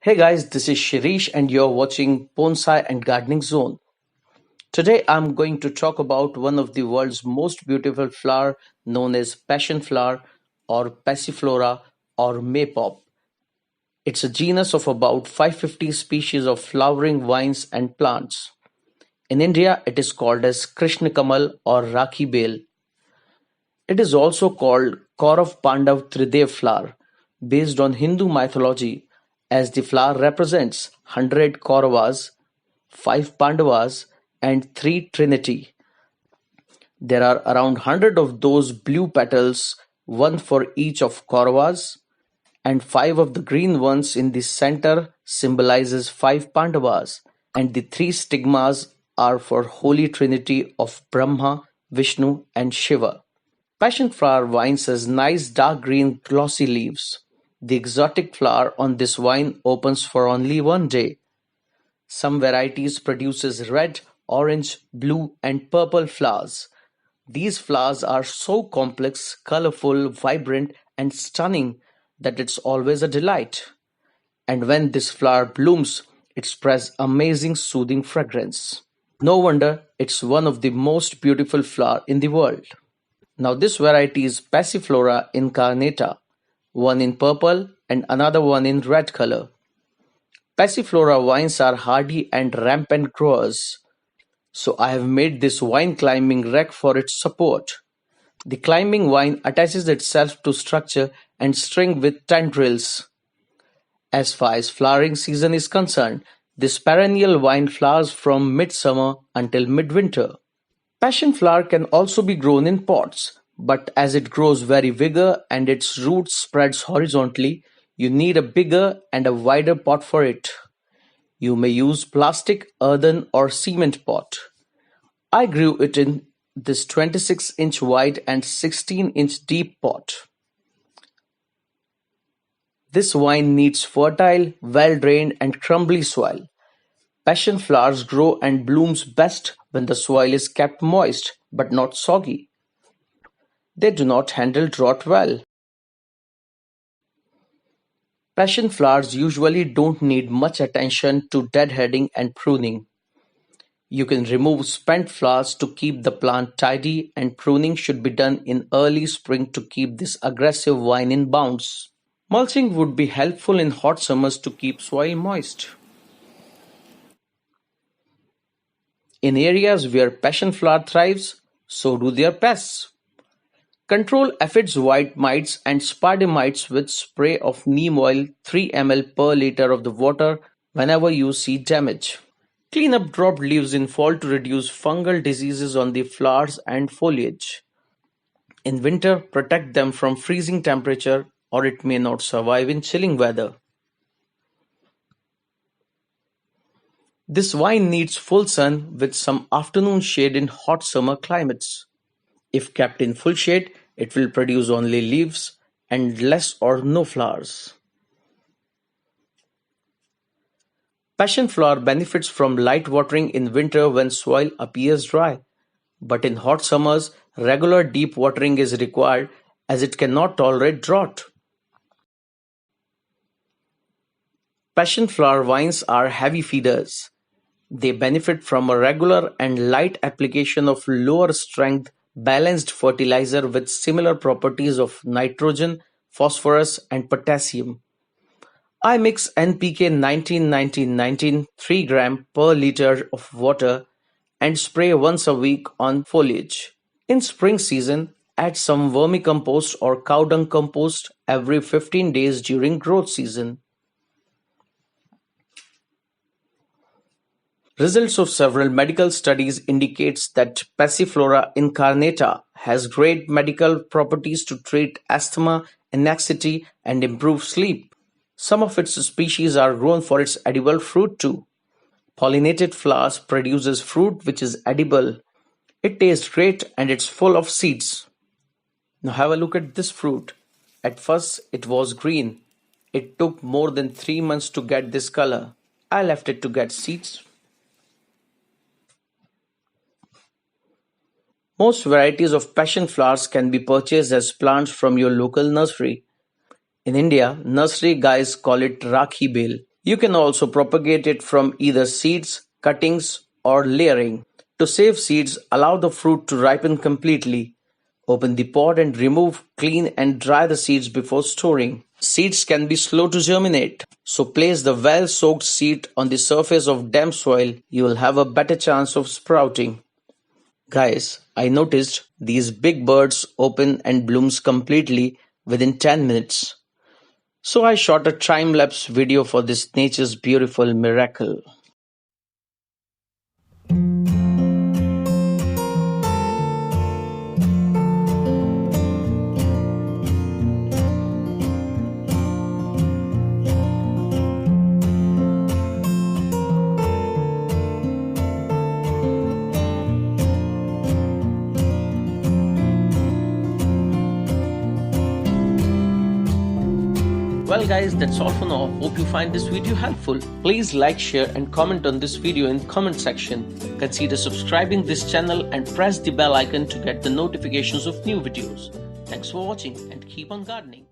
Hey guys, this is Shirish and you're watching Bonsai and Gardening Zone. Today I'm going to talk about one of the world's most beautiful flower known as passion flower or Passiflora or maypop. It's a genus of about 550 species of flowering vines and plants. In India it is called as Krishna Kamal or Rakhi Bel. It is also called Kaurav Pandav Tridev flower, based on Hindu mythology, as the flower represents 100 Kauravas, 5 Pandavas, and 3 Trinity. There are around 100 of those blue petals, one for each of Kauravas, and 5 of the green ones in the center symbolizes 5 Pandavas, and the 3 stigmas are for Holy Trinity of Brahma, Vishnu, and Shiva. Passion flower vines has nice dark green glossy leaves. The exotic flower on this vine opens for only one day. Some varieties produces red, orange, blue and purple flowers. These flowers are so complex, colorful, vibrant and stunning that it's always a delight. And when this flower blooms, it spreads amazing soothing fragrance. No wonder it's one of the most beautiful flower in the world. Now this variety is Passiflora incarnata, one in purple and another one in red color. Passiflora vines are hardy and rampant growers, so I have made this vine climbing rack for its support. The climbing vine attaches itself to structure and string with tendrils. As far as flowering season is concerned, this perennial vine flowers from midsummer until midwinter. Passion flower can also be grown in pots, but as it grows very bigger and its roots spreads horizontally, you need a bigger and a wider pot for it. You may use plastic, earthen or cement pot. I grew it in this 26-inch wide and 16-inch deep pot. This vine needs fertile, well-drained and crumbly soil. Passion flowers grow and blooms best when the soil is kept moist but not soggy. They do not handle drought well. Passion flowers usually don't need much attention to deadheading and pruning. You can remove spent flowers to keep the plant tidy, and pruning should be done in early spring to keep this aggressive vine in bounds. Mulching would be helpful in hot summers to keep soil moist. In areas where passion flower thrives, so do their pests. Control aphids, white mites and spider mites with spray of neem oil 3 ml per liter of the water whenever you see damage. Clean up dropped leaves in fall to reduce fungal diseases on the flowers and foliage. In winter, protect them from freezing temperature or it may not survive in chilling weather. This vine needs full sun with some afternoon shade in hot summer climates. If kept in full shade, it will produce only leaves and less or no flowers. Passion flower benefits from light watering in winter when soil appears dry, but in hot summers, regular deep watering is required as it cannot tolerate drought. Passion flower vines are heavy feeders. They benefit from a regular and light application of lower strength balanced fertilizer with similar properties of nitrogen, phosphorus and potassium. I mix NPK 19-19-19 3 gram per liter of water and spray once a week on foliage. In spring season, add some vermicompost or cow dung compost every 15 days during growth season. Results of several medical studies indicates that Passiflora incarnata has great medical properties to treat asthma, anxiety, and improve sleep. Some of its species are grown for its edible fruit too. Pollinated flowers produces fruit which is edible. It tastes great and it's full of seeds. Now have a look at this fruit. At first it was green. It took more than 3 months to get this color. I left it to get seeds. Most varieties of passion flowers can be purchased as plants from your local nursery. In India, nursery guys call it Rakhi Bel. You can also propagate it from either seeds, cuttings, or layering. To save seeds, allow the fruit to ripen completely. Open the pod and remove, clean, and dry the seeds before storing. Seeds can be slow to germinate, so place the well soaked seed on the surface of damp soil. You will have a better chance of sprouting. Guys, I noticed these big birds open and blooms completely within 10 minutes. So I shot a time-lapse video for this nature's beautiful miracle. Well guys, that's all for now. Hope you find this video helpful. Please like, share and comment on this video in comment section. Consider subscribing this channel and press the bell icon to get the notifications of new videos. Thanks for watching and keep on gardening.